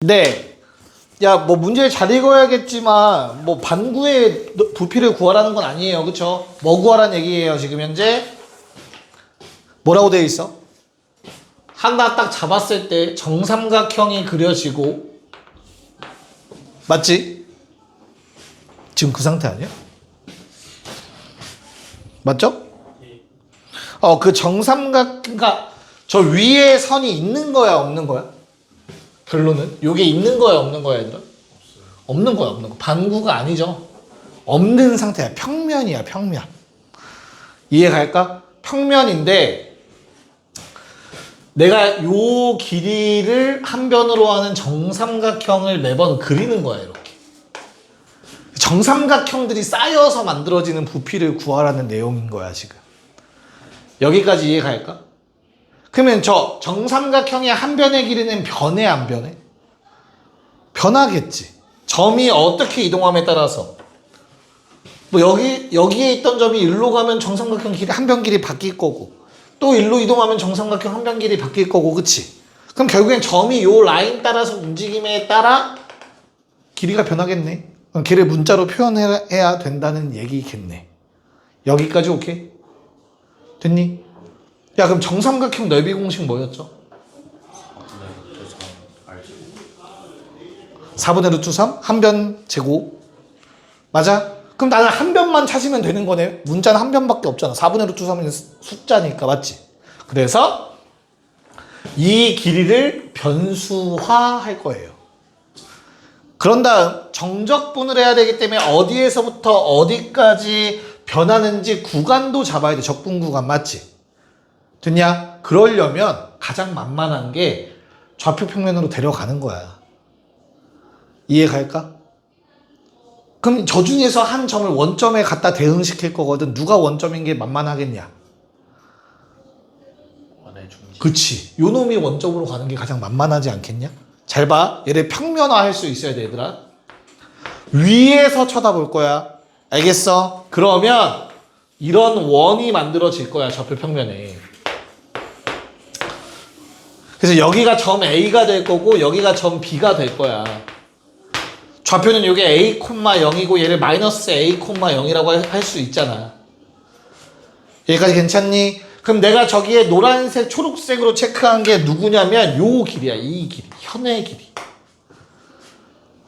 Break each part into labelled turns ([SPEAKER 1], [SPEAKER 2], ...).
[SPEAKER 1] 네. 야, 뭐 문제 잘 읽어야겠지만 뭐 반구의 부피를 구하라는 건 아니에요. 그쵸? 뭐 구하라는 얘기예요. 지금 현재 뭐라고 되어 있어? 하나 딱 잡았을 때 정삼각형이 그려지고 맞지? 지금 그 상태 아니야? 맞죠? 그 그러니까 저 위에 선이 있는 거야, 없는 거야? 결론은 요게 있는 거야, 없는 거야, 얘들아? 없는 거야, 없는 거. 반구가 아니죠. 없는 상태야. 평면이야, 평면. 이해 갈까? 평면인데 내가 요 길이를 한 변으로 하는 정삼각형을 매번 그리는 거야, 이렇게. 정삼각형들이 쌓여서 만들어지는 부피를 구하라는 내용인 거야, 지금. 여기까지 이해 갈까? 그러면 저 정삼각형의 한 변의 길이는 변해, 안 변해? 변하겠지. 점이 어떻게 이동함에 따라서. 뭐 여기에 있던 점이 일로 가면 정삼각형 길이 한 변 길이 바뀔 거고, 또 일로 이동하면 정삼각형 한 변 길이 바뀔 거고, 그치? 그럼 결국엔 점이 요 라인 따라서 움직임에 따라 길이가 변하겠네. 그럼 걔를 문자로 표현해야 된다는 얘기겠네. 여기까지 오케이? 됐니? 야, 그럼 정삼각형 넓이 공식 뭐였죠? 4분의 루트 3? 한 변 제곱. 맞아? 그럼 나는 한 변만 찾으면 되는 거네. 문자는 한 변밖에 없잖아. 4분의 루트 3은 숫자니까, 맞지? 그래서 이 길이를 변수화할 거예요. 그런 다음 정적분을 해야 되기 때문에 어디에서부터 어디까지 변하는지 구간도 잡아야 돼. 적분 구간, 맞지? 됐냐? 그러려면 가장 만만한 게 좌표 평면으로 데려가는 거야. 이해 갈까? 그럼 저 중에서 한 점을 원점에 갖다 대응시킬 거거든. 누가 원점인 게 만만하겠냐? 그치. 요 놈이 원점으로 가는 게 가장 만만하지 않겠냐? 잘 봐. 얘를 평면화 할 수 있어야 돼, 얘들아. 위에서 쳐다볼 거야. 알겠어? 그러면 이런 원이 만들어질 거야, 좌표 평면에. 그래서 여기가 점 A가 될 거고 여기가 점 B가 될 거야. 좌표는 이게 A, 0이고 얘를 마이너스 A, 0이라고 할 수 있잖아. 여기까지 괜찮니? 그럼 내가 저기에 노란색, 초록색으로 체크한 게 누구냐면 요 길이야. 이 길이. 현의 길이.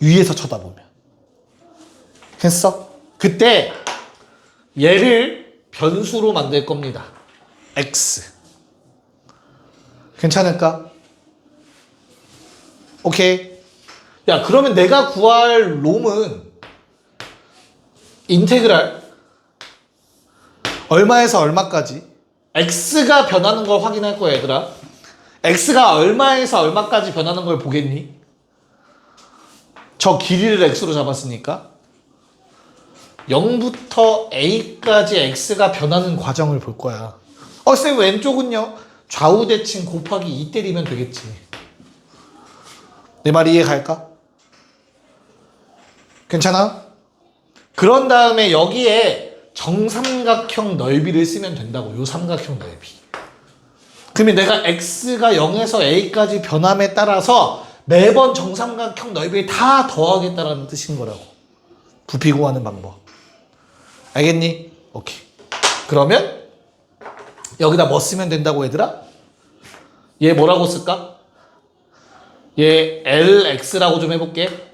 [SPEAKER 1] 위에서 쳐다보면. 됐어? 그때 얘를 변수로 만들 겁니다. X. 괜찮을까? 오케이. 야, 그러면 내가 구할 놈은 인테그랄 얼마에서 얼마까지? x가 변하는 걸 확인할 거야, 얘들아. x가 얼마에서 얼마까지 변하는 걸 보겠니? 저 길이를 x로 잡았으니까 0부터 a까지 x가 변하는 과정을 볼 거야. 쌤, 왼쪽은요? 좌우 대칭 곱하기 2 때리면 되겠지. 내 말 이해 갈까? 괜찮아? 그런 다음에 여기에 정삼각형 넓이를 쓰면 된다고. 요 삼각형 넓이. 그러면 내가 x가 0에서 a까지 변함에 따라서 매번 정삼각형 넓이를 다 더하겠다라는 뜻인 거라고. 부피 구하는 방법. 알겠니? 오케이. 그러면 여기다 뭐 쓰면 된다고, 얘들아? 얘 뭐라고 쓸까? 얘 LX라고 좀 해볼게.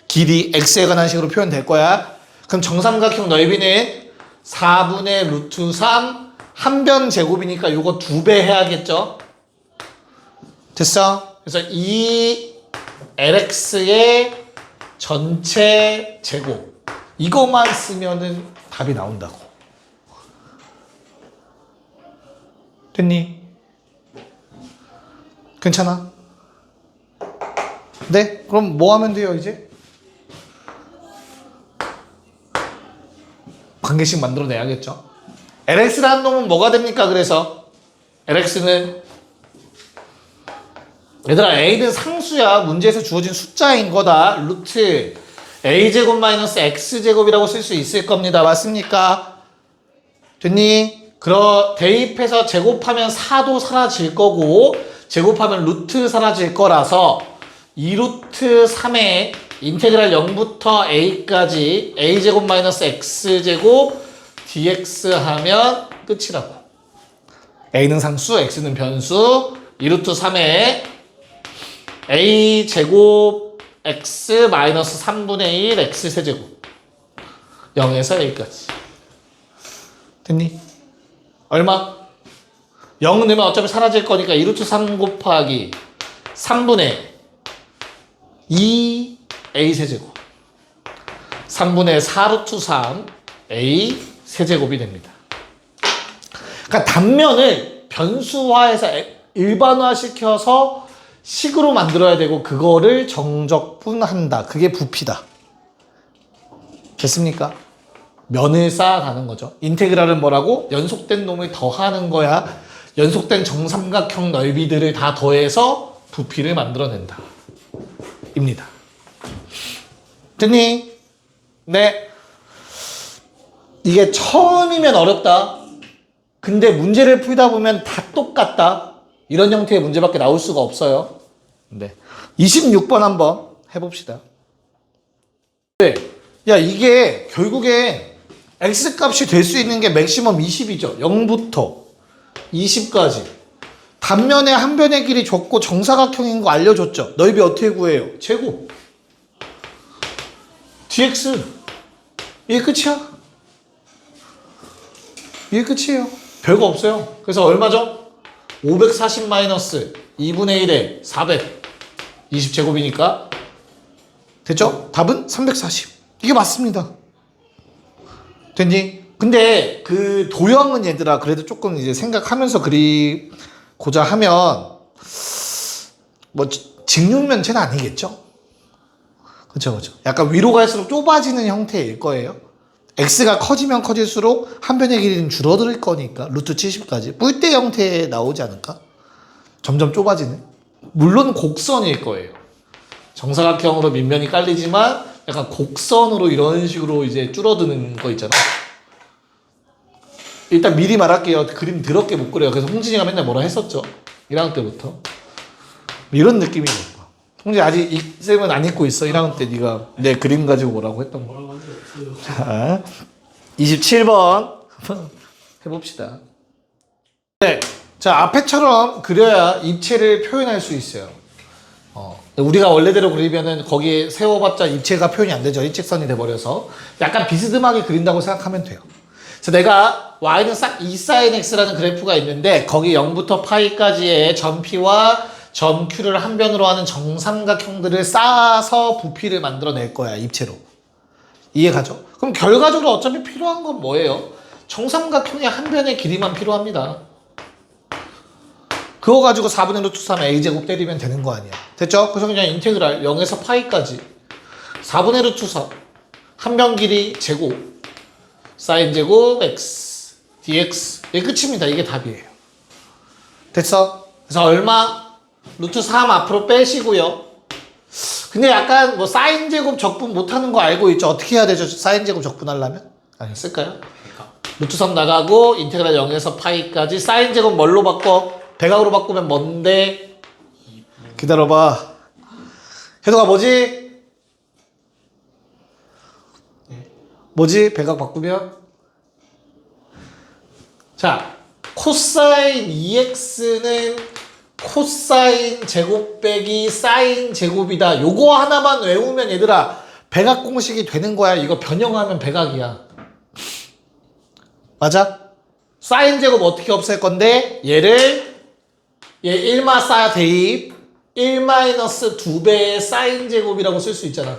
[SPEAKER 1] 길이 X에 관한 식으로 표현될 거야. 그럼 정삼각형 넓이는 4분의 루트 3 한 변 제곱이니까 요거 2배 해야겠죠? 됐어? 그래서 이 LX의 전체 제곱 이거만 쓰면은 답이 나온다고. 됐니? 괜찮아? 네? 그럼 뭐 하면 돼요, 이제? 관계식 만들어내야겠죠? LX라는 놈은 뭐가 됩니까? 그래서 LX는 얘들아, A는 상수야. 문제에서 주어진 숫자인 거다. 루트 A제곱 마이너스 X제곱이라고 쓸 수 있을 겁니다. 맞습니까? 됐니? 대입해서 제곱하면 4도 사라질 거고 제곱하면 루트 사라질 거라서 2루트 3에 인테그랄 0부터 a까지 a제곱 마이너스 x제곱 dx 하면 끝이라고. a는 상수, x는 변수. 2루트 3에 a제곱 x 마이너스 3분의 1 x 세제곱 0에서 a까지. 됐니? 얼마? 0 넣으면 어차피 사라질 거니까 2루트 3 곱하기 3분의 2 a 세제곱 3분의 4루트 3 a 세제곱이 됩니다. 그러니까 단면을 변수화해서 일반화시켜서 식으로 만들어야 되고 그거를 정적분한다. 그게 부피다. 됐습니까? 면을 쌓아가는 거죠. 인테그랄은 뭐라고? 연속된 놈을 더하는 거야. 연속된 정삼각형 넓이들을 다 더해서 부피를 만들어낸다. 입니다. 됐니? 네. 이게 처음이면 어렵다. 근데 문제를 풀다 보면 다 똑같다. 이런 형태의 문제밖에 나올 수가 없어요. 네. 26번 한번 해봅시다. 네. 야, 이게 결국에 x값이 될 수 있는 게 맥시멈 20이죠. 0부터 20까지. 단면의 한 변의 길이 좁고 정사각형인 거 알려줬죠. 넓이 어떻게 구해요? 제곱. dx. 이게 끝이야. 이게 끝이에요. 별거 없어요. 그래서 얼마죠? 540 마이너스 2분의 1에 420제곱이니까 됐죠? 답은 340. 이게 맞습니다. 됐니? 근데 그 도형은 얘들아 그래도 조금 이제 생각하면서 그리고자 하면 뭐 직육면체는 아니겠죠? 그쵸. 약간 위로 갈수록 좁아지는 형태일 거예요. x가 커지면 커질수록 한 변의 길이는 줄어들 거니까 루트 70까지 뿔대 형태에 나오지 않을까? 점점 좁아지는. 물론 곡선일 거예요. 정사각형으로 밑면이 깔리지만 약간 곡선으로 이런 식으로 이제 줄어드는 거 있잖아. 일단 미리 말할게요. 그림 더럽게 못 그려요. 그래서 홍진이가 맨날 뭐라 했었죠. 1학년 때부터. 이런 느낌이니까. 홍진이 아직 이 쌤은 안 읽고 있어. 1학년 때 네가 내 그림 가지고 뭐라고 했던 거. 자, 27번 해봅시다. 네. 자, 앞에처럼 그려야 입체를 표현할 수 있어요. 우리가 원래대로 그리면은 거기에 세워봤자 입체가 표현이 안 되죠. 일직선이 돼버려서. 약간 비스듬하게 그린다고 생각하면 돼요. 그래서 내가 y는 싹 2sin x라는 그래프가 있는데 거기 0부터 파이까지의 점 p와 점 q를 한 변으로 하는 정삼각형들을 쌓아서 부피를 만들어낼 거야. 입체로. 이해가죠? 그럼 결과적으로 어차피 필요한 건 뭐예요? 정삼각형의 한 변의 길이만 필요합니다. 그거 가지고 4분의 루트 3 a제곱 때리면 되는 거 아니야. 됐죠? 그래서 그냥 인테그랄 0에서 파이까지 4분의 루트 3 한 변 길이 제곱 사인 제곱 x dx 이게 끝입니다. 이게 답이에요. 됐어? 그래서 얼마? 루트 3 앞으로 빼시고요. 근데 약간 뭐 사인 제곱 적분 못하는 거 알고 있죠? 어떻게 해야 되죠? 사인 제곱 적분하려면? 아니 쓸까요? 루트 3 나가고 인테그랄 0에서 파이까지 사인 제곱 뭘로 바꿔? 백악으로 바꾸면 뭔데? 기다려봐. 해도가 뭐지? 뭐지? 백악 바꾸면? 자, 코사인 2x는 코사인 제곱 빼기 사인 제곱이다. 요거 하나만 외우면 얘들아 백악 공식이 되는 거야. 이거 변형하면 백악이야. 맞아? 사인 제곱 어떻게 없앨 건데? 얘를 얘 1마 대입 1 마이너스 2배의 사인 제곱이라고 쓸 수 있잖아.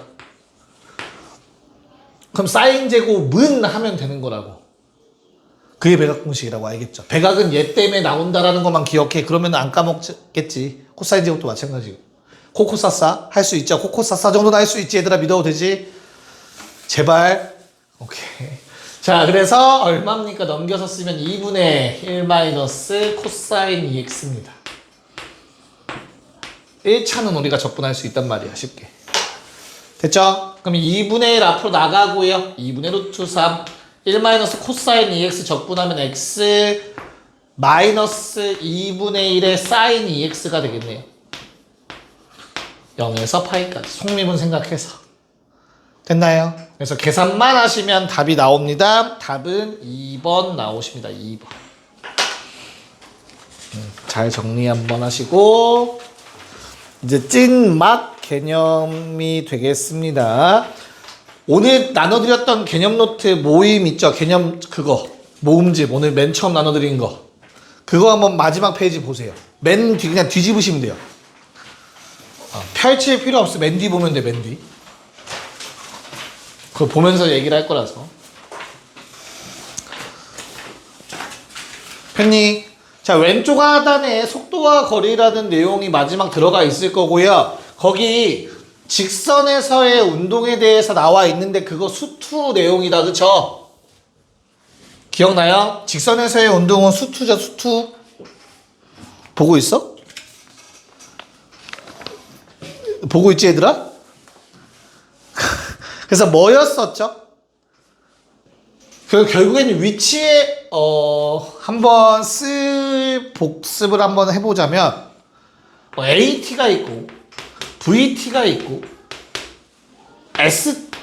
[SPEAKER 1] 그럼 사인 제곱은 하면 되는 거라고. 그게 백악 공식이라고 알겠죠? 백악은 얘 때문에 나온다라는 것만 기억해. 그러면 안 까먹겠지. 코사인 제곱도 마찬가지고. 코코사사 할 수 있죠. 코코사사 정도는 할 수 있지. 얘들아 믿어도 되지? 제발. 오케이. 자, 그래서 얼마입니까? 넘겨서 쓰면 2분의 1 마이너스 코사인 2x입니다. 1차는 우리가 적분할 수 있단 말이야. 쉽게. 됐죠? 그럼 2분의 1 앞으로 나가고요. 2분의 루트 3 1 마이너스 코사인 2x 적분하면 x 마이너스 2분의 1의 사인 2x가 되겠네요. 0에서 파이까지 속미분 생각해서 됐나요? 그래서 계산만 하시면 답이 나옵니다. 답은 2번 나오십니다. 2번. 잘 정리 한번 하시고 이제 찐막 개념이 되겠습니다. 오늘 나눠드렸던 개념 노트 모임 있죠? 개념 그거 모음집 오늘 맨 처음 나눠드린 거 그거 한번 마지막 페이지 보세요. 맨 뒤 그냥 뒤집으시면 돼요. 펼칠 필요 없어. 맨 뒤 보면 돼. 맨 뒤. 그거 보면서 얘기를 할 거라서. 팬님, 자 왼쪽 하단에 속도와 거리라는 내용이 마지막 들어가 있을 거고요. 거기 직선에서의 운동에 대해서 나와 있는데 그거 수투 내용이다. 그쵸? 기억나요? 직선에서의 운동은 수투죠. 수투. 보고 있어? 보고 있지 얘들아? 그래서 뭐였었죠? 결국에는 위치에 한번 복습을 한번 해보자면 AT가 있고 VT가 있고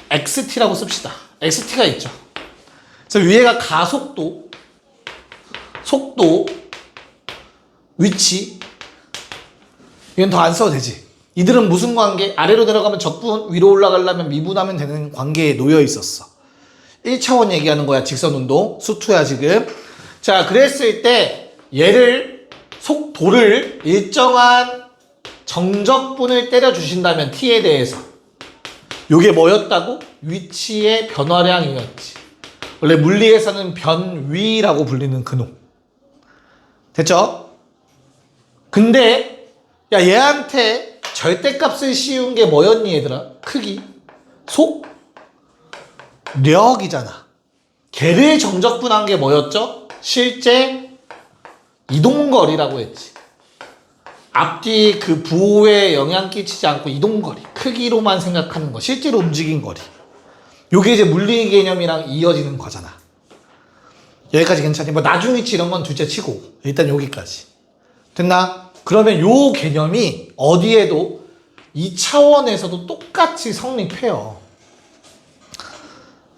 [SPEAKER 1] XT라고 씁시다. XT가 있죠. 그래서 위에가 가속도, 속도, 위치 이건 더 안 써도 되지. 이들은 무슨 관계? 아래로 내려가면 적분, 위로 올라가려면 미분하면 되는 관계에 놓여 있었어. 1차원 얘기하는 거야. 직선운동. 수투야 지금. 자 그랬을 때 얘를 속도를 일정한 정적분을 때려 주신다면 t에 대해서 요게 뭐였다고? 위치의 변화량이었지. 원래 물리에서는 변위라고 불리는 근호. 됐죠? 근데 야 얘한테 절대값을 씌운 게 뭐였니 얘들아? 크기, 속력이잖아. 걔를 정적분한 게 뭐였죠? 실제 이동거리라고 했지. 앞뒤 그 부호에 영향 끼치지 않고 이동거리, 크기로만 생각하는 거, 실제로 움직인 거리. 요게 이제 물리 개념이랑 이어지는 거잖아. 여기까지 괜찮니? 뭐 나중 위치 이런 건 둘째 치고 일단 여기까지. 됐나? 그러면 요 개념이 어디에도 2차원에서도 똑같이 성립해요.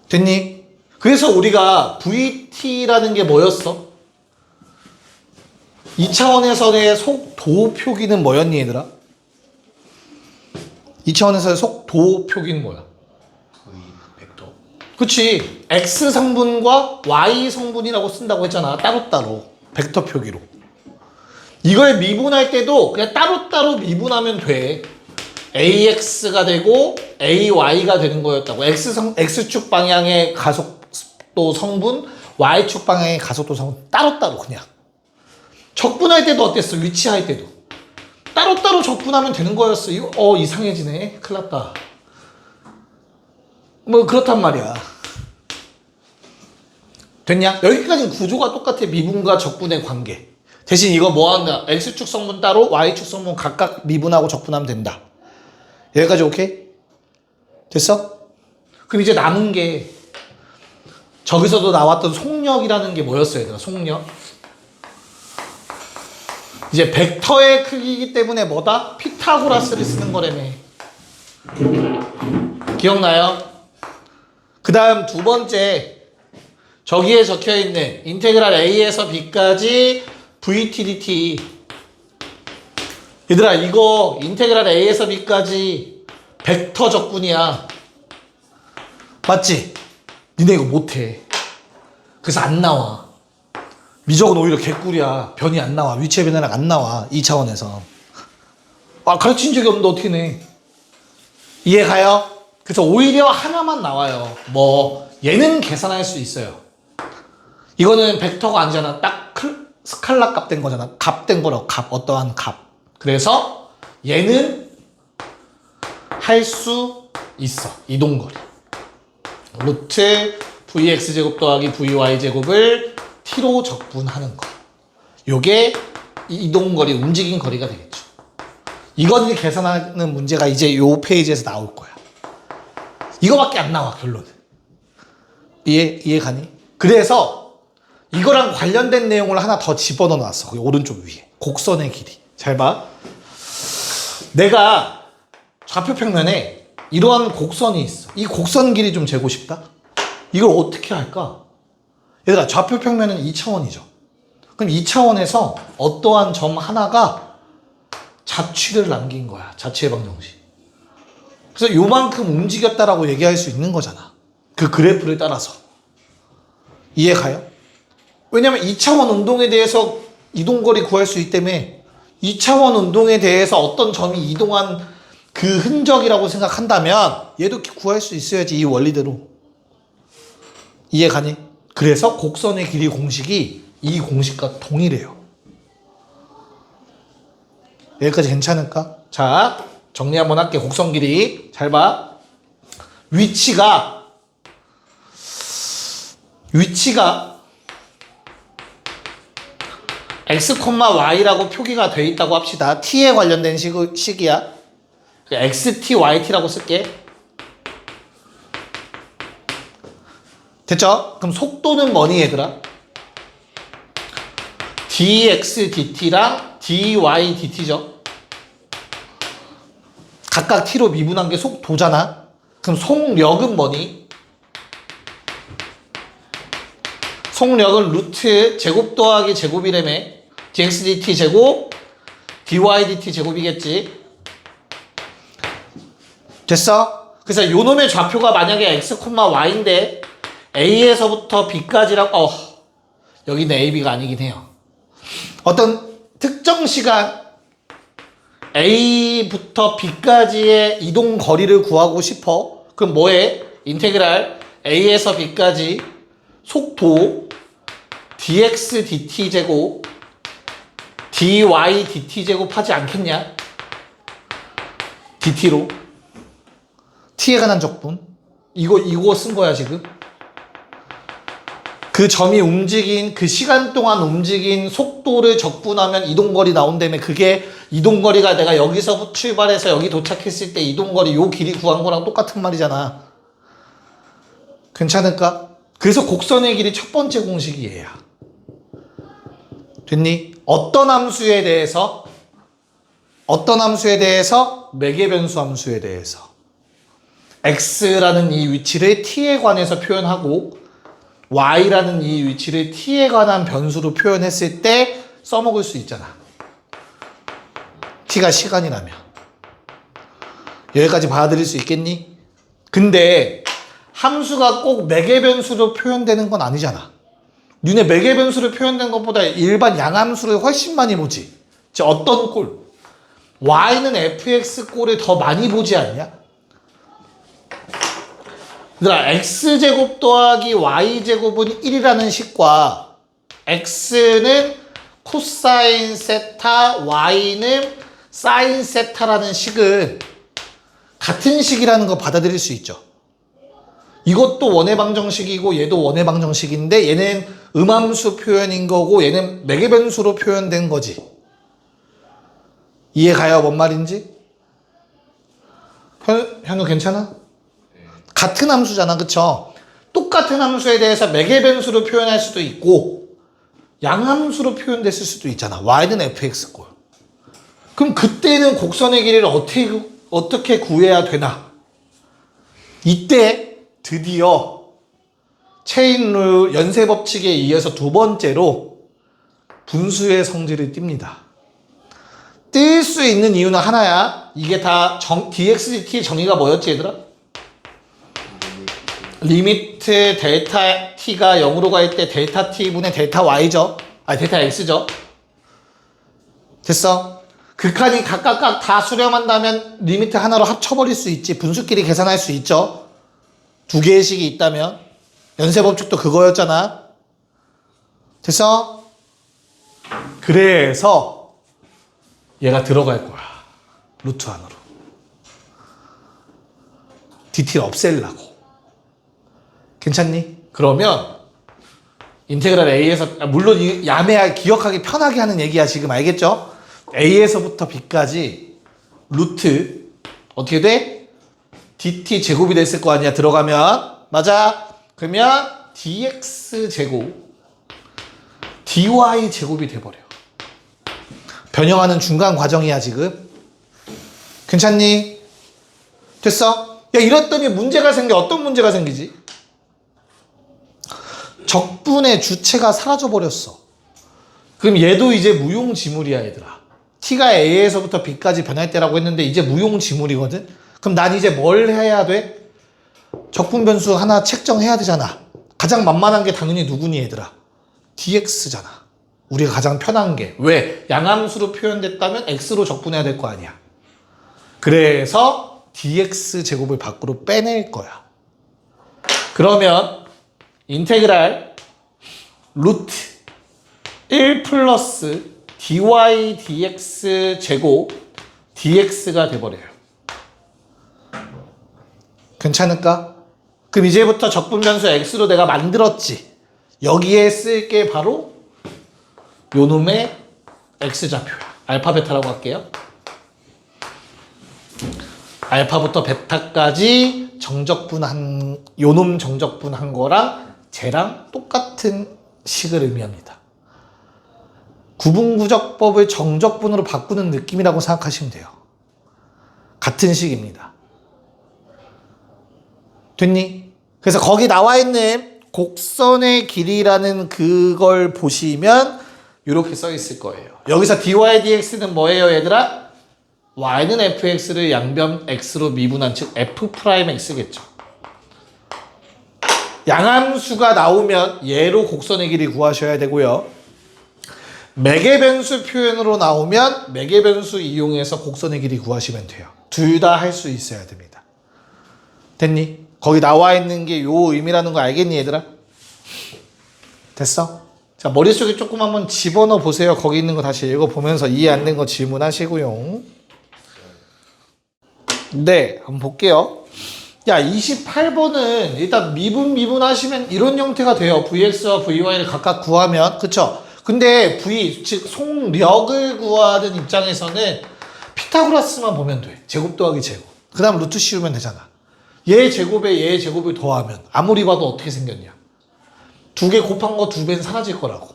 [SPEAKER 1] 됐니? 그래서 우리가 VT라는 게 뭐였어? 2차원에서의 속도 표기는 뭐였니 얘들아? 2차원에서의 속도 표기는 뭐야?
[SPEAKER 2] 벡터.
[SPEAKER 1] 그치. X 성분과 Y 성분이라고 쓴다고 했잖아. 따로따로. 벡터 표기로. 이걸 미분할 때도 그냥 따로따로 미분하면 돼. AX가 되고 AY가 되는 거였다고. X축 방향의 가속도 성분, Y축 방향의 가속도 성분 따로따로 그냥. 적분할 때도 어땠어? 위치할 때도. 따로따로 적분하면 되는 거였어. 이거 이상해지네. 큰일 났다. 뭐 그렇단 말이야. 됐냐? 여기까지는 구조가 똑같아. 미분과 적분의 관계. 대신 이거 뭐 한다? X축 성분 따로 Y축 성분 각각 미분하고 적분하면 된다. 여기까지 오케이? 됐어? 그럼 이제 남은 게 저기서도 나왔던 속력이라는 게 뭐였어요? 얘들아? 속력. 이제 벡터의 크기이기 때문에 뭐다? 피타고라스를 쓰는 거라며. 기억나요? 그 다음 두 번째 저기에 적혀있는 인테그랄 A에서 B까지 VTDT. 얘들아 이거 인테그랄 A에서 B까지 벡터 적분이야. 맞지? 니네 이거 못해. 그래서 안 나와. 미적은 오히려 개꿀이야. 변이 안 나와. 위치의 변화량 안 나와. 2차원에서. 가르친 적이 없는데 어떻게 내. 이해 가요? 그래서 오히려 하나만 나와요. 뭐 얘는 계산할 수 있어요. 이거는 벡터가 아니잖아. 딱 스칼라 값 된 거잖아. 값 된 거라고. 값. 어떠한 값. 그래서 얘는 할 수 있어. 이동거리. 루트 VX제곱 더하기 VY제곱을 t로 적분하는 거. 요게 이동거리, 움직인 거리가 되겠죠. 이거는 계산하는 문제가 이제 요 페이지에서 나올 거야. 이거밖에 안 나와, 결론은. 이해 가니? 그래서 이거랑 관련된 내용을 하나 더 집어넣어 놨어. 거기 오른쪽 위에. 곡선의 길이. 잘 봐. 내가 좌표평면에 이러한 곡선이 있어. 이 곡선 길이 좀 재고 싶다? 이걸 어떻게 할까? 얘들아, 좌표평면은 2차원이죠. 그럼 2차원에서 어떠한 점 하나가 자취를 남긴 거야. 자취의 방정식. 그래서 요만큼 움직였다라고 얘기할 수 있는 거잖아. 그 그래프를 따라서. 이해 가요? 왜냐면 2차원 운동에 대해서 이동거리 구할 수 있기 때문에 2차원 운동에 대해서 어떤 점이 이동한 그 흔적이라고 생각한다면 얘도 구할 수 있어야지, 이 원리대로. 이해 가니? 그래서 곡선의 길이 공식이 이 공식과 동일해요. 여기까지 괜찮을까? 자, 정리 한번 할게. 곡선 길이 잘 봐. 위치가 x, y라고 표기가 돼 있다고 합시다. t에 관련된 식이야. xt, yt라고 쓸게. 됐죠? 그럼 속도는 뭐니 얘들아? dx, dt랑 dy, dt죠. 각각 t로 미분한 게 속도잖아. 그럼 속력은 뭐니? 속력은 루트 제곱 더하기 제곱이라며. dx, dt 제곱, dy, dt 제곱이겠지. 됐어? 그래서 요놈의 좌표가 만약에 x, y인데 a에서부터 b까지라고, 여기는 ab가 아니긴 해요. 어떤 특정 시간 a부터 b까지의 이동 거리를 구하고 싶어. 그럼 뭐해? 인테그랄 a에서 b까지 속도 dx, dt 제곱 dy, dt 제곱 하지 않겠냐? dt로 t에 관한 적분 이거 쓴 거야 지금. 그 점이 움직인 그 시간 동안 움직인 속도를 적분하면 이동거리 나온다며. 그게 이동거리가 내가 여기서 출발해서 여기 도착했을 때 이동거리 요 길이 구한 거랑 똑같은 말이잖아. 괜찮을까? 그래서 곡선의 길이 첫 번째 공식이 얘야. 됐니? 어떤 함수에 대해서 매개변수 함수에 대해서 x라는 이 위치를 t에 관해서 표현하고 y라는 이 위치를 t에 관한 변수로 표현했을 때 써먹을 수 있잖아. t가 시간이라면. 여기까지 받아들일 수 있겠니? 근데 함수가 꼭 매개변수로 표현되는 건 아니잖아. 니네 매개변수로 표현된 것보다 일반 양함수를 훨씬 많이 보지. 어떤 꼴? y는 fx 꼴을 더 많이 보지 않냐? 얘들아, x제곱 더하기 y제곱은 1이라는 식과 x는 코사인 세타, y는 사인 세타라는 식은 같은 식이라는 거 받아들일 수 있죠. 이것도 원의 방정식이고 얘도 원의 방정식인데 얘는 음함수 표현인 거고 얘는 매개변수로 표현된 거지. 이해가요? 뭔 말인지? 현우 괜찮아? 같은 함수잖아, 그쵸? 똑같은 함수에 대해서 매개변수로 표현할 수도 있고 양함수로 표현됐을 수도 있잖아. y는 fx꼴. 그럼 그때는 곡선의 길이를 어떻게 구해야 되나? 이때 드디어 체인룰 연쇄법칙에 의해서 두 번째로 분수의 성질을 띱니다. 뜰 수 있는 이유는 하나야. 이게 다 dx, dt 정의가 뭐였지 얘들아? 리미트 델타 t가 0으로 갈 때 델타 t분의 델타 y죠. 아니 델타 x죠. 됐어? 극한이 각각 다 수렴한다면 리미트 하나로 합쳐버릴 수 있지. 분수끼리 계산할 수 있죠. 두 개의 식이 있다면. 연쇄법칙도 그거였잖아. 됐어? 그래서 얘가 들어갈 거야. 루트 안으로. dt를 없애려고. 괜찮니? 그러면 인테그랄 a에서 물론 이 야매하게 기억하기 편하게 하는 얘기야 지금. 알겠죠? a에서부터 b까지 루트 어떻게 돼? dt 제곱이 됐을 거 아니야 들어가면. 맞아. 그러면 dx 제곱 dy 제곱이 돼버려. 변형하는 중간 과정이야 지금. 괜찮니? 됐어? 야, 이랬더니 문제가 생겨. 어떤 문제가 생기지? 적분의 주체가 사라져버렸어. 그럼 얘도 이제 무용지물이야, 얘들아. t가 a에서부터 b까지 변할 때라고 했는데 이제 무용지물이거든? 그럼 난 이제 뭘 해야 돼? 적분 변수 하나 책정해야 되잖아. 가장 만만한 게 당연히 누구니, 얘들아? dx잖아. 우리가 가장 편한 게. 왜? 양함수로 표현됐다면 x로 적분해야 될 거 아니야. 그래서 dx 제곱을 밖으로 빼낼 거야. 그러면 인테그랄 루트 1 플러스 dy dx 제곱 dx가 돼버려요. 괜찮을까? 그럼 이제부터 적분 변수 x로 내가 만들었지. 여기에 쓸 게 바로 요놈의 x좌표야. 알파 베타라고 할게요. 알파부터 베타까지 정적분한 요놈 정적분한 거랑 쟤랑 똑같은 식을 의미합니다. 구분구적법을 정적분으로 바꾸는 느낌이라고 생각하시면 돼요. 같은 식입니다. 됐니? 그래서 거기 나와 있는 곡선의 길이라는 그걸 보시면 이렇게 써 있을 거예요. 여기서 dy dx는 뭐예요, 얘들아? y는 fx를 양변 x로 미분한 즉 f'x겠죠. 양함수가 나오면 얘로 곡선의 길이 구하셔야 되고요. 매개변수 표현으로 나오면 매개변수 이용해서 곡선의 길이 구하시면 돼요. 둘 다 할 수 있어야 됩니다. 됐니? 거기 나와 있는 게 요 의미라는 거 알겠니, 얘들아? 됐어? 자, 머릿속에 조금 한번 집어넣어 보세요. 거기 있는 거 다시 읽어보면서 이해 안 된 거 질문하시고요. 네, 한번 볼게요. 야, 28번은 일단 미분 하시면 이런 형태가 돼요. vx와 vy를 각각 구하면. 그쵸? 근데 v, 즉 속력을 구하는 입장에서는 피타고라스만 보면 돼. 제곱 더하기 제곱. 그 다음 루트 씌우면 되잖아. 얘 제곱에 얘 제곱을 더하면 아무리 봐도 어떻게 생겼냐? 두 개 곱한 거 두 배는 사라질 거라고.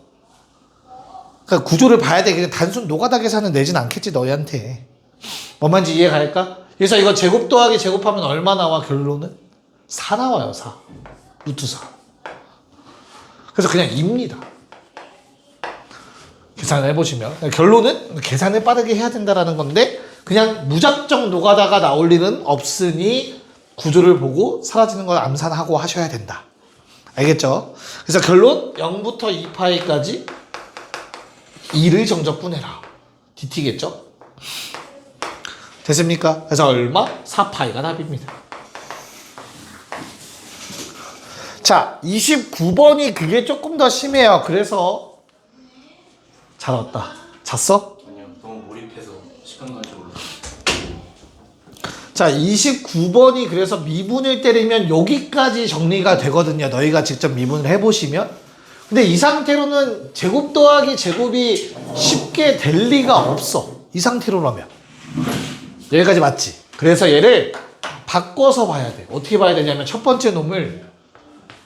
[SPEAKER 1] 그러니까 구조를 봐야 돼. 그냥 단순 노가다 계산은 내진 않겠지, 너희한테. 뭔 말인지 이해 갈까? 그래서 이거 제곱 더하기 제곱하면 얼마 나와, 결론은? 4 나와요, 4. 루트 4. 그래서 그냥 입니다. 계산을 해보시면. 결론은 계산을 빠르게 해야 된다는 건데, 그냥 무작정 노가다가 나올 일은 없으니 구조를 보고 사라지는 걸 암산하고 하셔야 된다. 알겠죠? 그래서 결론 0부터 2파이까지 2를 정적분해라. dt겠죠? 됐습니까? 그래서 얼마? 4파이가 답입니다. 자, 29번이 그게 조금 더 심해요. 그래서 잘 왔다. 잤어?
[SPEAKER 2] 아니요, 너무 몰입해서 시간 갈줄 몰라.
[SPEAKER 1] 자, 29번이 그래서 미분을 때리면 여기까지 정리가 되거든요. 너희가 직접 미분을 해보시면. 근데 이 상태로는 제곱 더하기 제곱이 쉽게 될 리가 없어. 이 상태로라면. 여기까지 맞지? 그래서 얘를 바꿔서 봐야 돼. 어떻게 봐야 되냐면 첫 번째 놈을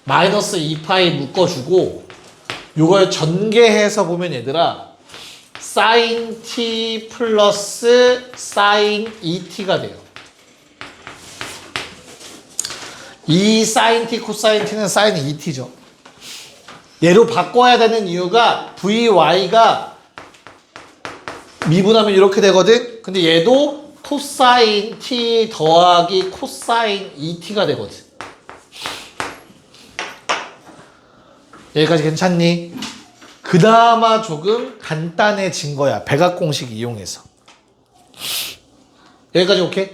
[SPEAKER 1] 마이너스 2파이 묶어주고 요걸 전개해서 보면 얘들아 sin t 플러스 sin 2t가 돼요. 이 sin t, 코사인 t는 sin 2t죠. 얘로 바꿔야 되는 이유가 vy가 미분하면 이렇게 되거든. 근데 얘도 코사인 t 더하기 코사인 2t가 되거든. 여기까지 괜찮니? 그나마 조금 간단해진 거야. 백악공식 이용해서. 여기까지 오케이?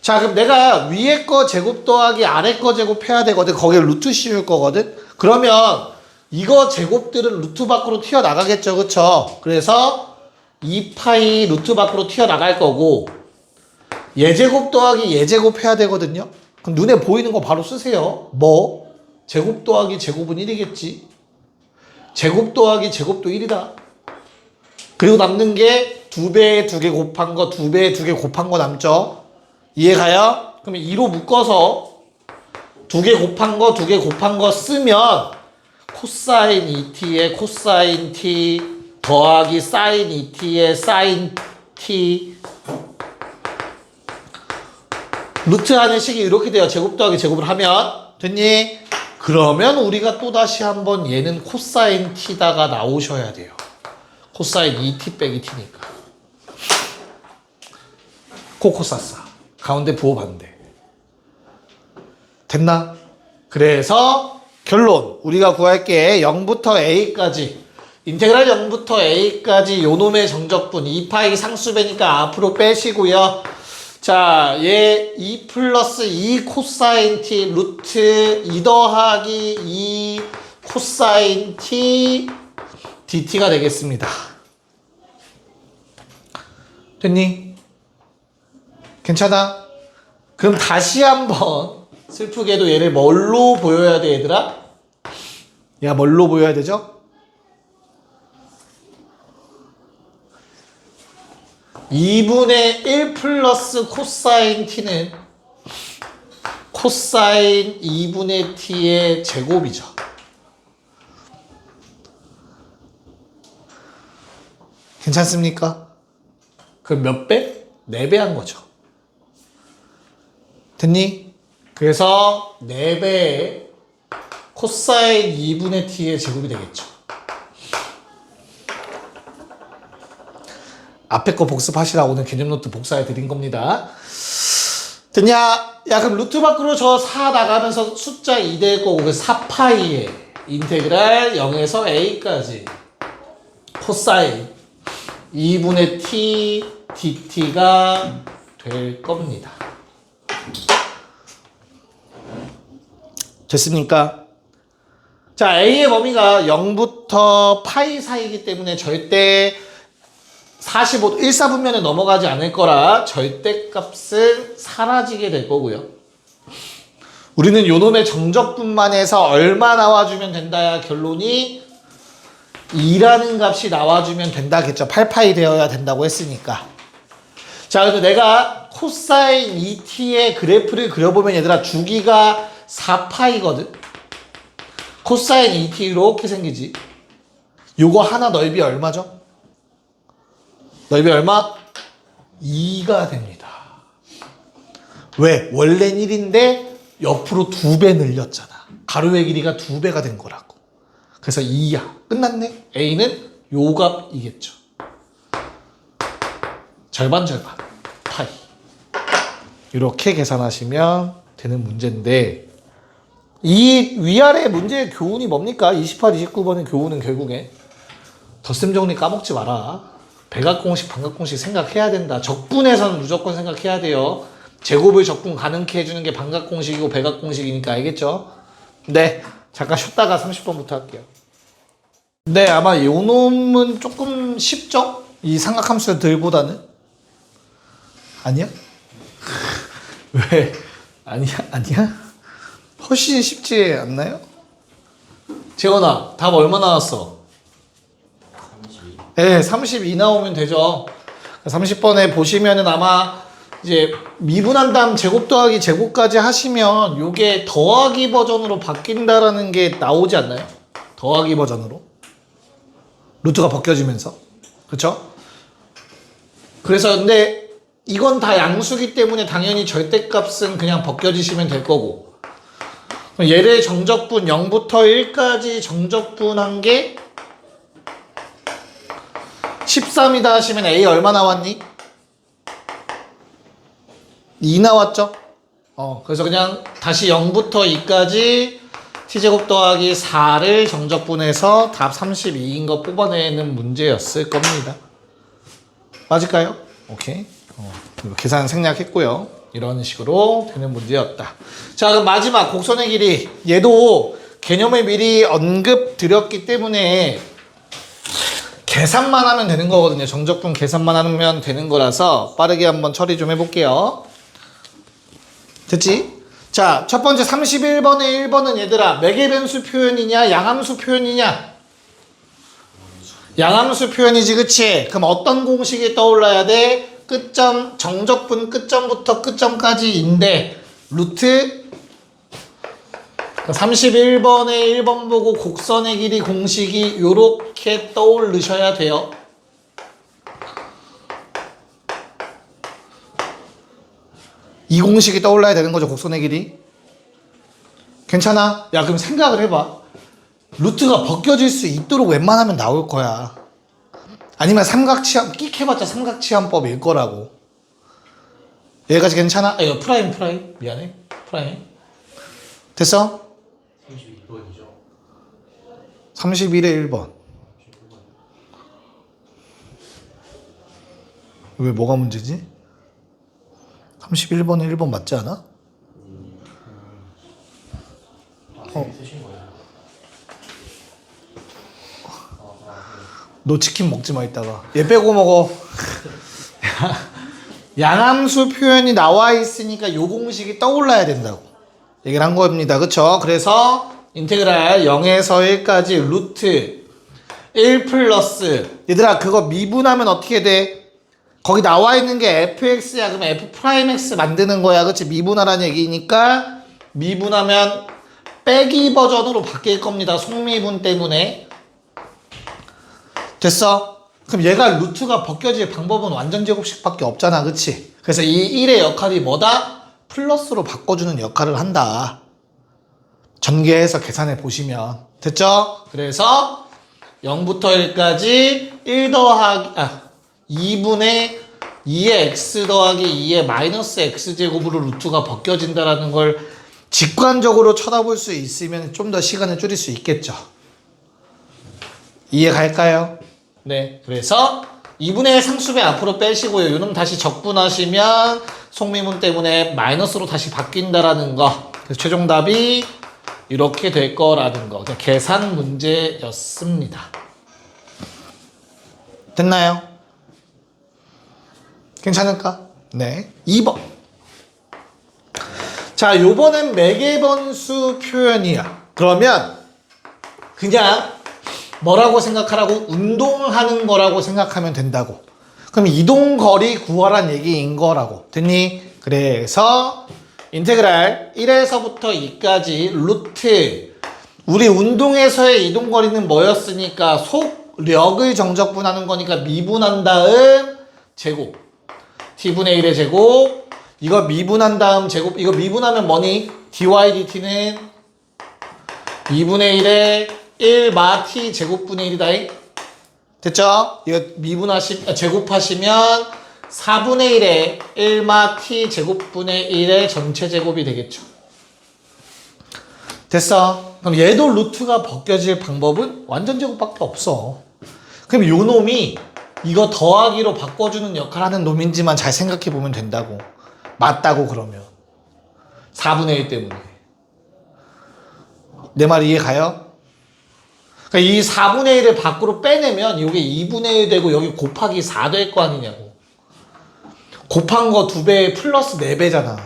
[SPEAKER 1] 자, 그럼 내가 위에 거 제곱 더하기 아래 거 제곱 해야 되거든. 거기에 루트 씌울 거거든. 그러면 이거 제곱들은 루트 밖으로 튀어나가겠죠. 그쵸? 그래서 2파이 루트 밖으로 튀어나갈 거고 얘 제곱 더하기 얘 제곱 해야 되거든요. 그럼 눈에 보이는 거 바로 쓰세요. 뭐? 제곱 더하기 제곱은 1이겠지. 제곱 더하기 제곱도 1이다. 그리고 남는 게 2배에 2개 곱한 거, 2배에 2개 곱한 거 남죠? 이해가요? 그러면 2로 묶어서 2개 곱한 거, 2개 곱한 거 쓰면 코사인 2t에 코사인 t 더하기 사인 2t에 사인 t 루트 하는 식이 이렇게 돼요. 제곱 더하기 제곱을 하면 됐니? 그러면 우리가 또다시 한번 얘는 코사인 t다가 나오셔야 돼요. 코사인 2t 빼기 t니까. 코코사사. 가운데 부호반대. 됐나? 그래서 결론. 우리가 구할 게 0부터 a까지. 인테그랄 0부터 a까지 요놈의 정적분 2파이 상수배니까 앞으로 빼시고요. 자, 얘 2 플러스 2 코사인 t 루트 2 더하기 2 코사인 t dt가 되겠습니다. 됐니? 괜찮아? 그럼 다시 한번 슬프게도 얘를 뭘로 보여야 돼, 얘들아? 야, 뭘로 보여야 되죠? 2분의 1 플러스 코사인 t는 코사인 2분의 t의 제곱이죠. 괜찮습니까? 그럼 몇 배? 4배 한 거죠. 됐니? 그래서 4배의 코사인 2분의 t의 제곱이 되겠죠. 앞에 거 복습하시라고 오늘 개념 노트 복사해 드린 겁니다. 됐냐? 야, 그럼 루트 밖으로 저 4 나가면서 숫자 2 될 거고, 그 4파이에 인테그랄 0에서 a까지 코사인 2분의 t dt가 될 겁니다. 됐습니까? 자, a의 범위가 0부터 파이 사이이기 때문에 절대 45도 1사분면에 넘어가지 않을 거라 절대값은 사라지게 될 거고요. 우리는 요놈의 정적분만해서 얼마 나와주면 된다야 결론이 2라는 값이 나와주면 된다겠죠. 8파이 되어야 된다고 했으니까. 자, 그래서 내가 코사인 2t의 그래프를 그려보면 얘들아 주기가 4파이거든. 코사인 2t 이렇게 생기지. 요거 하나 넓이 얼마죠? 넓이 얼마? 2가 됩니다. 왜? 원래는 1인데 옆으로 2배 늘렸잖아. 가로의 길이가 2배가 된 거라고. 그래서 2야. 끝났네. A는 요 값이겠죠. 절반 파이. 이렇게 계산하시면 되는 문제인데 이 위아래 문제의 교훈이 뭡니까? 28, 29번의 교훈은 결국에 덧셈 정리 까먹지 마라. 백악공식, 반각공식 생각해야 된다. 적분에서는 무조건 생각해야 돼요. 제곱을 적분 가능케 해주는 게 반각공식이고 백악공식이니까 알겠죠? 네, 잠깐 쉬었다가 30번부터 할게요. 네, 아마 요 놈은 조금 쉽죠? 이 삼각함수들보다는? 아니야? 왜? 아니야? 훨씬 쉽지 않나요? 재원아, 답 얼마 나왔어? 네, 32 나오면 되죠. 30번에 보시면은 아마 이제 미분한 다음 제곱 더하기 제곱까지 하시면 요게 더하기 버전으로 바뀐다라는 게 나오지 않나요? 더하기 버전으로. 루트가 벗겨지면서. 그쵸? 그래서 근데 이건 다 양수기 때문에 당연히 절대값은 그냥 벗겨지시면 될 거고. 얘를 정적분 0부터 1까지 정적분한 게 13이다 하시면 A 얼마 나왔니? 2 나왔죠? 그래서 그냥 다시 0부터 2까지 t제곱 더하기 4를 정적분해서 답 32인 거 뽑아내는 문제였을 겁니다. 맞을까요? 오케이. 계산 생략했고요. 이런 식으로 되는 문제였다. 자, 그럼 마지막 곡선의 길이. 얘도 개념을 미리 언급 드렸기 때문에 계산만 하면 되는 거거든요. 정적분 계산만 하면 되는 거라서 빠르게 한번 처리 좀 해볼게요. 됐지? 자, 첫 번째 31번에 1번은 얘들아 매개 변수 표현이냐 양함수 표현이냐? 양함수 표현이지, 그치? 그럼 어떤 공식이 떠올라야 돼? 끝점, 정적분 끝점부터 끝점까지인데 루트 31번에 1번 보고 곡선의 길이 공식이 요렇게 떠오르셔야 돼요. 이 공식이 떠올라야 되는 거죠, 곡선의 길이. 괜찮아? 야, 그럼 생각을 해봐. 루트가 벗겨질 수 있도록 웬만하면 나올 거야. 아니면 삼각치환, 끽 해봤자 삼각치환법일 거라고. 여기까지 괜찮아? 아, 이거 프라임. 미안해. 프라임. 됐어?
[SPEAKER 2] 32번이죠.
[SPEAKER 1] 31에 1번. 왜 뭐가 문제지? 31번에 1번 맞지 않아?
[SPEAKER 2] 쓰신 거예요?
[SPEAKER 1] 너 치킨 먹지 마 이따가. 얘 빼고 먹어. 양함수 표현이 나와 있으니까 요 공식이 떠올라야 된다고 얘기를 한 겁니다. 그쵸? 그래서 인테그랄 0에서 1까지 루트 1 플러스 얘들아 그거 미분하면 어떻게 돼? 거기 나와 있는 게 fx야. 그러면 f 프라임 x 만드는 거야. 그치? 미분하라는 얘기니까 미분하면 빼기 버전으로 바뀔 겁니다. 속미분 때문에. 됐어? 그럼 얘가 루트가 벗겨질 방법은 완전 제곱식밖에 없잖아. 그치? 그래서 이 1의 역할이 뭐다? 플러스로 바꿔주는 역할을 한다. 전개해서 계산해 보시면. 됐죠? 그래서 0부터 1까지 1 더하기 2분의 2의 x 더하기 2의 마이너스 x제곱으로 루트가 벗겨진다라는 걸 직관적으로 쳐다볼 수 있으면 좀 더 시간을 줄일 수 있겠죠. 이해 갈까요? 네. 그래서 2분의 상수배 앞으로 빼시고요. 요놈 다시 적분하시면 속미분 때문에 마이너스로 다시 바뀐다라는 거. 그래서 최종 답이 이렇게 될 거라는 거. 계산 문제였습니다. 됐나요? 괜찮을까? 네. 2번. 자, 요번엔 매개번수 표현이야. 그러면 그냥 뭐라고 생각하라고? 운동하는 거라고 생각하면 된다고. 그럼 이동거리 구하란 얘기인 거라고. 됐니? 그래서 인테그랄 1에서부터 2까지 루트 우리 운동에서의 이동거리는 뭐였으니까 속력을 정적분하는 거니까 미분한 다음 제곱 t분의 1의 제곱 이거 미분한 다음 제곱 이거 미분하면 뭐니? dy dt는 2분의 1의 1마 t 제곱분의 1이다. 됐죠? 이거 제곱하시면 4분의 1의 1마 t 제곱분의 1의 전체 제곱이 되겠죠. 됐어? 그럼 얘도 루트가 벗겨질 방법은 완전 제곱밖에 없어. 그럼 요 놈이 이거 더하기로 바꿔주는 역할을 하는 놈인지만 잘 생각해 보면 된다고. 맞다고 그러면 4분의 1 때문에. 내 말 이해 가요? 그러니까 이 4분의 1을 밖으로 빼내면 이게 2분의 1 되고 여기 곱하기 4 될 거 아니냐고. 곱한 거 2배 플러스 4배잖아.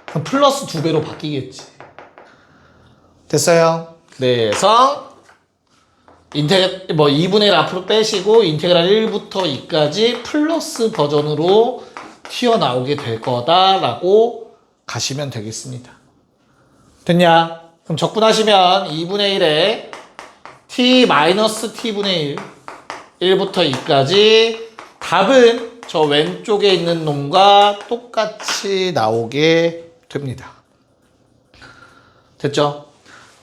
[SPEAKER 1] 그럼 플러스 2배로 바뀌겠지. 됐어요? 그래서 2분의 1 앞으로 빼시고 인테그랄 1부터 2까지 플러스 버전으로 튀어나오게 될 거다라고 가시면 되겠습니다. 됐냐? 그럼 적분하시면 2분의 1에 t-t분의 1 1부터 2까지 답은 저 왼쪽에 있는 놈과 똑같이 나오게 됩니다. 됐죠?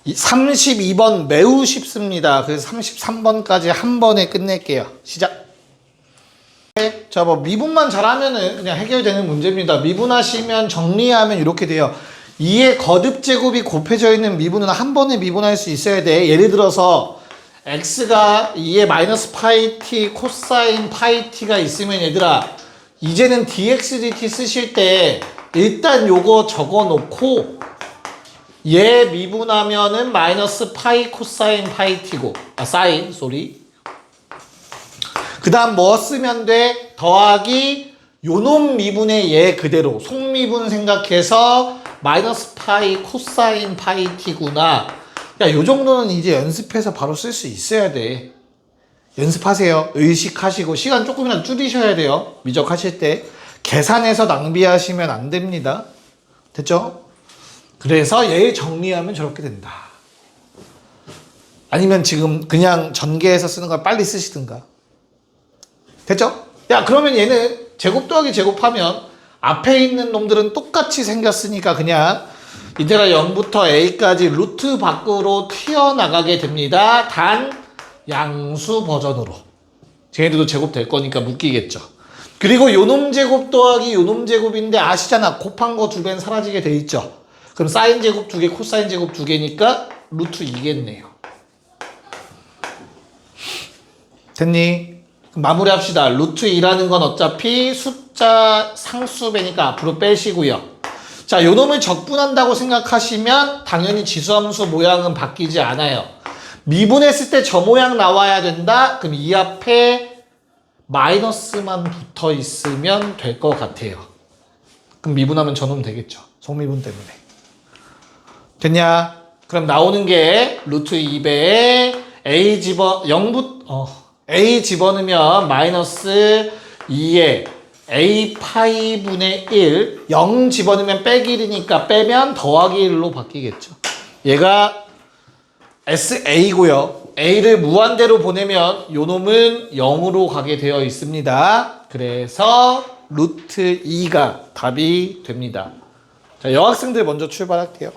[SPEAKER 1] 32번 매우 쉽습니다. 그래서 33번까지 한 번에 끝낼게요. 시작. 자, 뭐 미분만 잘하면은 그냥 해결되는 문제입니다. 미분하시면 정리하면 이렇게 돼요. 2의 거듭 제곱이 곱해져 있는 미분은 한 번에 미분할 수 있어야 돼. 예를 들어서 x가 2의 마이너스 파이 t 코사인 파이 t가 있으면 얘들아 이제는 dx dt 쓰실 때 일단 요거 적어 놓고 얘 미분하면은 마이너스 파이 코사인 파이 t고 사인 쏘리 그 다음 뭐 쓰면 돼? 더하기 요놈 미분의 얘 그대로 속미분 생각해서 마이너스 파이 코사인 파이 t구나. 야, 요 정도는 이제 연습해서 바로 쓸 수 있어야 돼. 연습하세요. 의식하시고 시간 조금이라도 줄이셔야 돼요. 미적하실 때. 계산해서 낭비하시면 안 됩니다. 됐죠? 그래서 얘 정리하면 저렇게 된다. 아니면 지금 그냥 전개해서 쓰는 걸 빨리 쓰시든가. 됐죠? 야, 그러면 얘는 제곱 더하기 제곱하면 앞에 있는 놈들은 똑같이 생겼으니까 그냥 인테그랄 0부터 a까지 루트 밖으로 튀어나가게 됩니다. 단 양수 버전으로. 쟤네들도 제곱 될 거니까 묶이겠죠. 그리고 요놈 제곱 더하기 요놈 제곱인데 아시잖아. 곱한 거 2배는 사라지게 돼 있죠. 그럼 사인 제곱 2개, 코사인 제곱 2개니까 루트 2겠네요. 됐니? 마무리합시다. 루트 2라는 건 어차피 숫자 상수배니까 앞으로 빼시고요. 자, 요놈을 적분한다고 생각하시면 당연히 지수함수 모양은 바뀌지 않아요. 미분했을 때 저 모양 나와야 된다? 그럼 이 앞에 마이너스만 붙어 있으면 될 것 같아요. 그럼 미분하면 저놈 되겠죠. 속미분 때문에. 됐냐? 그럼 나오는 게 루트 2배에 a A 집어넣으면 마이너스 2에 a 파이분의 1, 0 집어넣으면 빼기 1이니까 빼면 더하기 1로 바뀌겠죠. 얘가 SA고요. A를 무한대로 보내면 요놈은 0으로 가게 되어 있습니다. 그래서 루트 2가 답이 됩니다. 자, 여학생들 먼저 출발할게요.